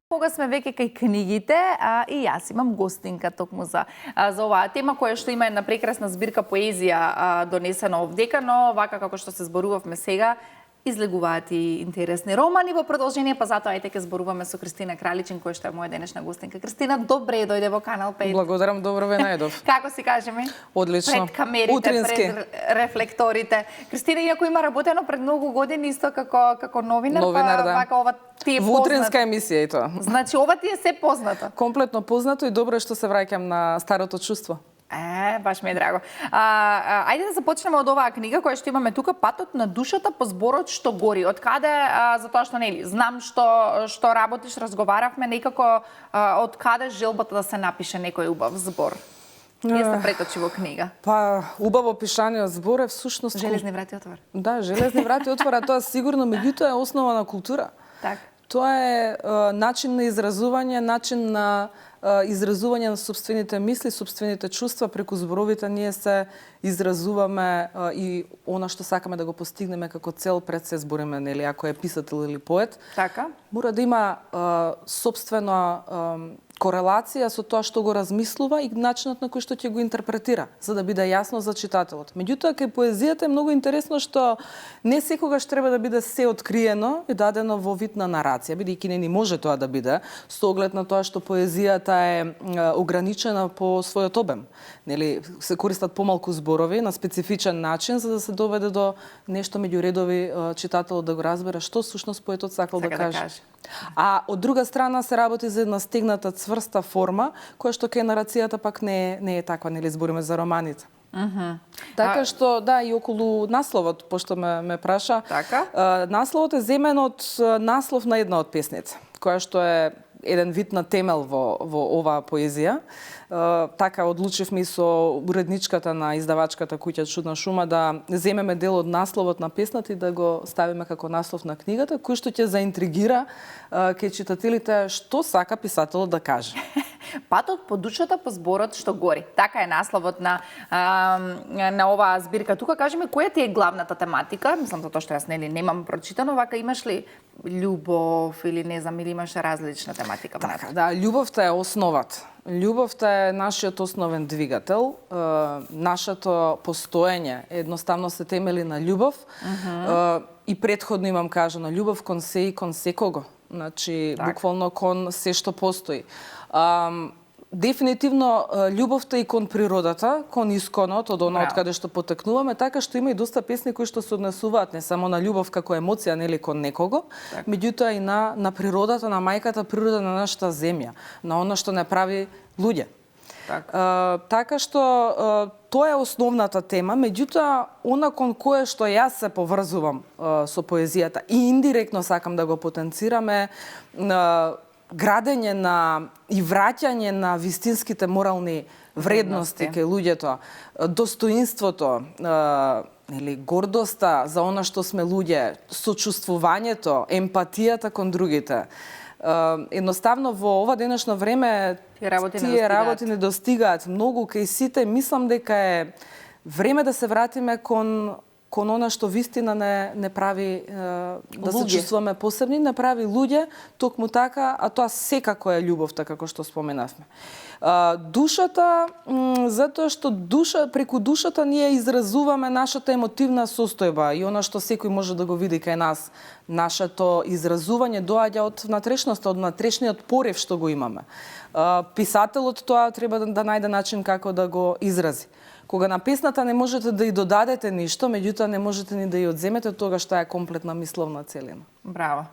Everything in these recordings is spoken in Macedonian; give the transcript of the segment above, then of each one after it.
Кога сме веќе кај книгите, и јас имам гостинка токму за оваа тема, која што има една прекрасна збирка поезија донесена овдека, но вака како што се зборувавме сега, излегуваат и интересни романи во продолжение, па затоа ајде ќе зборуваме со Кристина Краличин, која што е моја денешна гостинка. Кристина, добре дојде во Канал 5. Благодарам, добро ве најдов. Како си кажеме? Одлично. Пред камерите, утрински. пред рефлекторите. Кристина, иако има работено пред многу години исто како новинар, Новинар, да. вака ова ти е Во познат. утринска емисија и тоа. Значи, ова ти е се познато. Комплетно познато и добро е што се враќам на старото чувство. Баш ми е драго. Ајде да започнеме од оваа книга која што имаме тука, Патот на душата по зборот што гори. Од каде, затоа што нели, знам што работиш, разговаравме, некако од каде желбата да се напише некој убав збор? Ние се преточи во книга. Па, убаво пишаниот збор е всушност... Железни врати отвора. Да, железни врати отвора, тоа сигурно, меѓутоа е основа на култура. Так. Тоа е начин на изразување, начин на изразување на собствените мисли, собствените чувства, преку зборовите ние се изразуваме и она што сакаме да го постигнеме како цел пред се збориме, нели, ако е писател или поет. Така. Мора да има собствена корелација со тоа што го размислува и начинот на кој што ќе го интерпретира, за да биде јасно за читателот. Меѓутоа, кај поезијата е многу интересно што не секогаш треба да биде се откриено и дадено во вид на нарација, бидејќи не ни може тоа да биде, со оглед на тоа што поезијата е ограничена по својот обем. Нели, се користат помалку зборови на специфичен начин за да се доведе до нешто меѓу редови читателот да го разбере што всушност поетот сакал да каже. А од друга страна се работи за една стегната цврста форма, која што кај нарацијата пак не е таква, нели, збориме за романите. Така што, да, и околу насловот, пошто ме праша, насловот е земен од наслов на една од песните, која што е еден вид на темел во оваа поезија. Така одлучивме со уредничката на издавачката Куќа Чудна шума да земеме дел од насловот на песната и да го ставиме како наслов на книгата, кој што ќе заинтригира кај читателите што сака писателот да каже. Патот по душата по зборот што гори. Така е насловот на оваа збирка. Тука кажеме која ти е главната тематика? Мислам затоа што јас нели немам прочитано, вака имаш ли љубов или не знам, или имаш различна тематика? Така, да, љубовта е основата. Љубовта е нашиот основен двигател. Нашето постоење едноставно се темели на љубов. И претходно имам кажано, љубов кон се и кон секого. Значи, буквално кон се што постои. Дефинитивно љубовта и кон природата, кон исконот, од она од каде што потекнуваме, така што има и доста песни кои што се однесуваат не само на љубов како емоција, нели, кон некого, меѓутоа и на природата, на мајката природа на нашата земја, на она што не прави луѓе. Така што тоа е основната тема, меѓутоа она кон кое што јас се поврзувам со поезијата и индиректно сакам да го потенцираме градење и враќање на вистинските морални вредности кај луѓето, достоинството, нели, гордоста за она што сме луѓе, сочувствувањето, емпатијата кон другите. Едноставно во ова денешно време тие работи не достигаат многу кај сите. Мислам дека е време да се вратиме кон она што вистина не прави да се чувствуваме посебни, не прави луѓе, токму така, а тоа секако е љубовта, како што споменавме. Душата, затоа што преку душата ние изразуваме нашата емотивна состојба и она што секој може да го види кај нас. Нашето изразување доаѓа од внатрешноста, од внатрешниот порив што го имаме. Писателот тоа треба да најде начин како да го изрази. Кога на песната не можете да ја додадете ништо, меѓутоа не можете ни да ја одземете, тогаш таа е комплетна мисловна целина. Браво.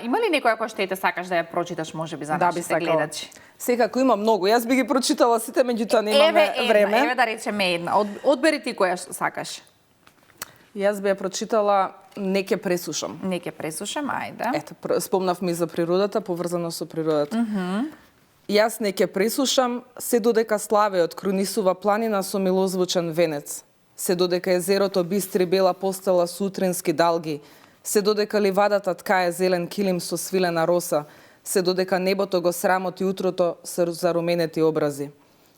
Има ли некоја која што сакаш да ја прочиташ, можеби за нашите гледачи? Секако има многу. Јас би ги прочитала сите, меѓутоа немаме време. Еве да речеме една. Одбери ти која сакаш. Јас би ја прочитала Не ќе пресушам. Не ќе пресушам, ајде. Ето, спомнавме за природата, поврзано со природата. Јас не ќе пресушам, се додека славеот крунисува планина со милозвучен венец. Се додека езерото бистри бела постела со утрински далги. Се додека ливадата ткае зелен килим со свилена роса. Се додека небото го срамоти утрото со заруменети образи.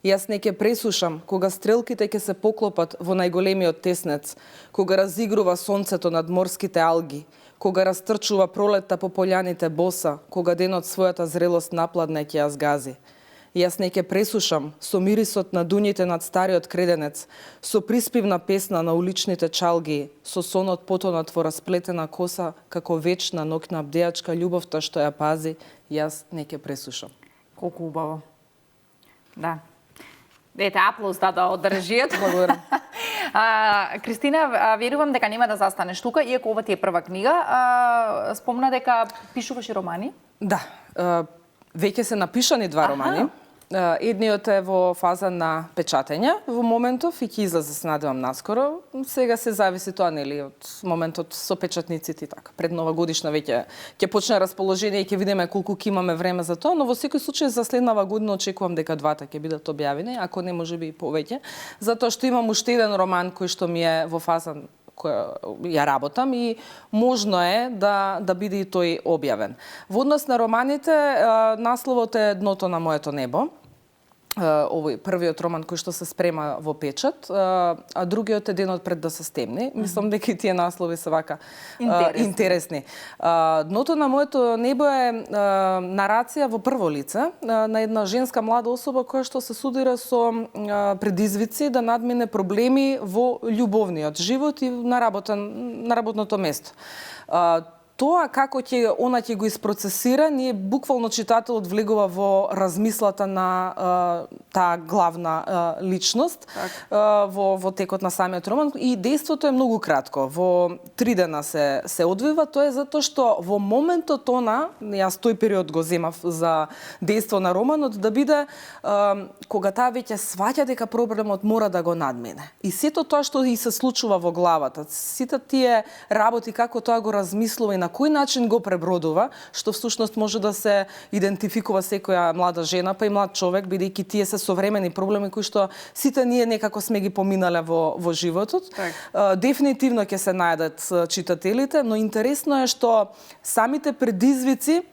Јас не ќе пресушам, кога стрелките ќе се поклопат во најголемиот теснец, кога разигрува сонцето над морските алги, кога растрчува пролетта по полјаните боса, кога денот својата зрелост напладне ќе ја згази. Јас не ќе пресушам со мирисот на дуњите над стариот креденец, со приспивна песна на уличните чалги, со сонот потонат во расплетена коса, како вечна ноќна бдејачка љубовта што ја пази, јас не ќе пресушам. Колку убаво. Да. Ете, аплауз да одржијат. Благодарам. Кристина, верувам дека нема да застанеш тука, иако ова ти е прва книга. Спомна дека пишуваш и романи? Да. Веќе се напишани два романи. Едниот е во фаза на печатење во моментов и ќе излезе, се надевам, наскоро. Сега се зависи тоа, нели, од моментот со печатниците и така. Пред нова годишна веќе ќе почне расположение и ќе видиме колку ќе имаме време за тоа, но во секој случај за следнава година очекувам дека двата ќе бидат објавени, ако не можеби и повеќе, затоа што имам уште еден роман кој што ми е во фаза која ја работам и можно е да биде и тој објавен. Во однос на романите, насловот е Дното на моето небо. Овој првиот роман кој што се спрема во печат, а другиот е Денот пред да се стемни. Мислам дека и тие наслови се вака интересни. Дното на моето небо е нарација во прво лице на една женска млада особа која што се судира со предизвици да надмине проблеми во љубовниот живот и на работното место. Тоа како она ќе го испроцесира, ние буквално читателот влегува во размислата на таа главна личност во текот на самиот роман и дејството е многу кратко. Во 3 дена се одвива, тоа е затоа што во моментот јас тој период го земав за дејство на романот да биде кога таа веќе сваќа дека проблемот мора да го надмине. И сето тоа што и се случува во главата, сите тие работи како тоа го размислува и на кој начин го пребродува, што всушност може да се идентификува секоја млада жена, па и млад човек, бидејќи тие се современи проблеми кои што сите ние некако сме ги поминале во животот. Дефинитивно ќе се најдат читателите, но интересно е што самите предизвици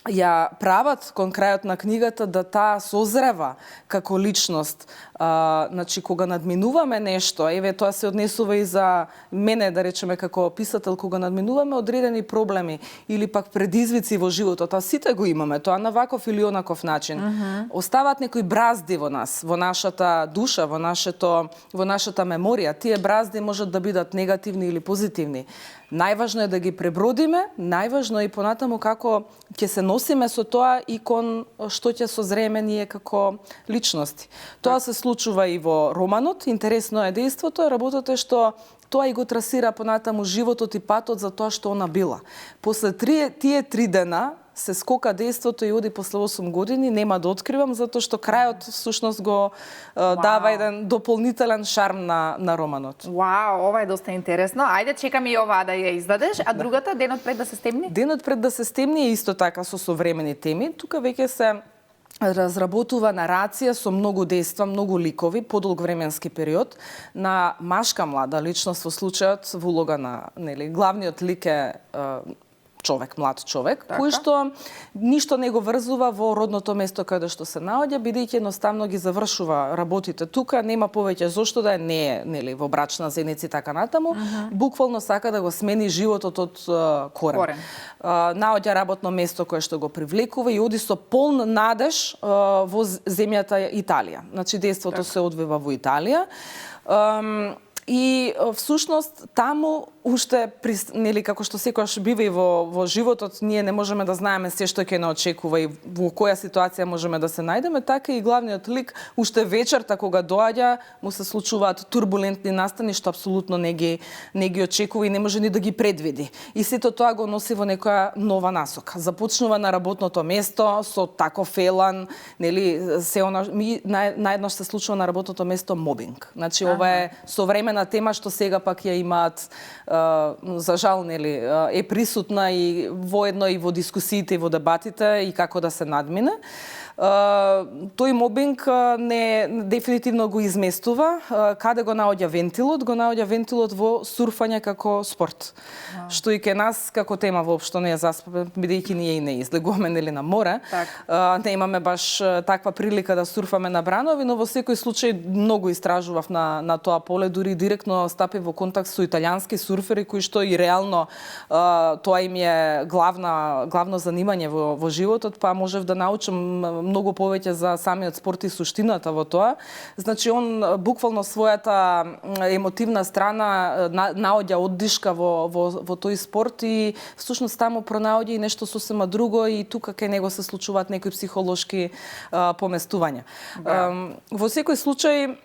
ја прават кон крајот на книгата да таа созрева како личност. Значи, кога надминуваме нешто, еве тоа се однесува и за мене, да речеме, како писател, кога надминуваме одредени проблеми или пак предизвици во животот, а сите го имаме, тоа на ваков или онаков начин. Оставаат некои бразди во нас, во нашата душа, во нашата меморија. Тие бразди можат да бидат негативни или позитивни. Најважно е да ги пребродиме, најважно е и понатаму како ќе се носиме со тоа и кон што ќе созреме ние како личности. Тоа се случува и во романот. Интересно е дејството, работата е што тоа и го трасира понатаму животот и патот за тоа што она била. После тие 3 дена се скока дејството и оди после 8 години, нема да откривам, затоа што крајот всушност го дава еден дополнителен шарм на романот. Вау, ова е доста интересно. Ајде, чекам и оваа да ја издадеш, а другата, Денот пред да се стемни? Денот пред да се стемни е исто така со современи теми. Тука веќе се разработува нарација со многу дејства, многу ликови, подолг временски период, на машка млада личност во случајот во улога на, нели, главниот лик е човек, млад човек, кој што ништо не го врзува во родното место каде што се наоѓа, бидејќи едноставно ги завршува работите тука, нема повеќе зошто да не е, нели, во брачна заедница и така натаму, буквално сака да го смени животот од корен. Наоѓа работно место кое што го привлекува и оди со полн надеж во земјата Италија. Значи дејството се одвива во Италија. И всушност таму уште нели како што секогаш бива и во животот, ние не можеме да знаеме се што ќе не очекува и во која ситуација можеме да се најдеме, така и главниот лик уште вечерта кога доаѓа му се случуваат турбулентни настани што апсолутно не ги очекува и не може ни да ги предвиди. И сето тоа го носи во некоја нова насока. Започнува на работното место со таков елан, нели се она наеднаш се случува на работното место мобинг. Значи ова е современа тема што сега пак ја имаат за жал, нели, е присутна и воедно и во дискусиите и во дебатите и како да се надмине. тој мобинг дефинитивно го изместува. Каде го наоѓа вентилот? Го наоѓа вентилот во сурфање како спорт. Што и ке нас како тема воопшто не е заспа, бидејќи ние и не излегуваме нели на море. Не имаме баш таква прилика да сурфаме на бранови, но во секој случај многу истражував на тоа поле, дури директно стапив во контакт со италијански сурфери кои што и реално тоа им е главно занимање во животот, па можев да научам многу повеќе за самиот спорт и суштината во тоа. Значи он буквално својата емотивна страна наоѓа оддишка во тој спорт и всушност таму пронаоѓа и нешто сосема друго и тука кај него се случуваат некои психолошки поместувања. Во секој случај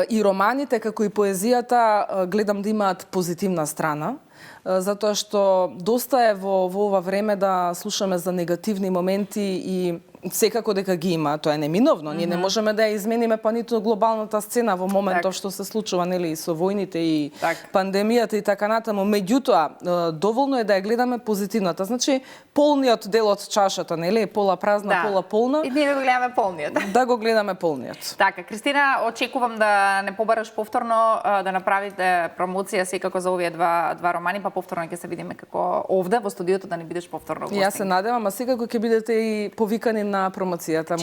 и романите како и поезијата гледам да имаат позитивна страна, затоа што доста е во ова време да слушаме за негативни моменти и секако дека ги има, тоа е неминовно. Ние не можеме да ја измениме па ниту глобалната сцена во моментов што се случува, нели, со војните и пандемијата и така натаму. Меѓутоа, доволно е да ја гледаме позитивната. Значи, полниот дел од чашата, нели, пола празна, пола полна. И ние да го гледаме полниот. Да го гледаме полниот. Така, Кристина, очекувам да не побараш повторно да направите промоција секако за овие два романи, па повторно ќе се видиме како овде во студиото да не бидеш повторно гостин. Јас се надевам, а секако ќе бидете и повикани на промоцијата,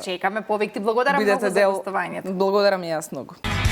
чекаме повик. Ти благодарам многу за гостувањето. Благодарам и јас многу.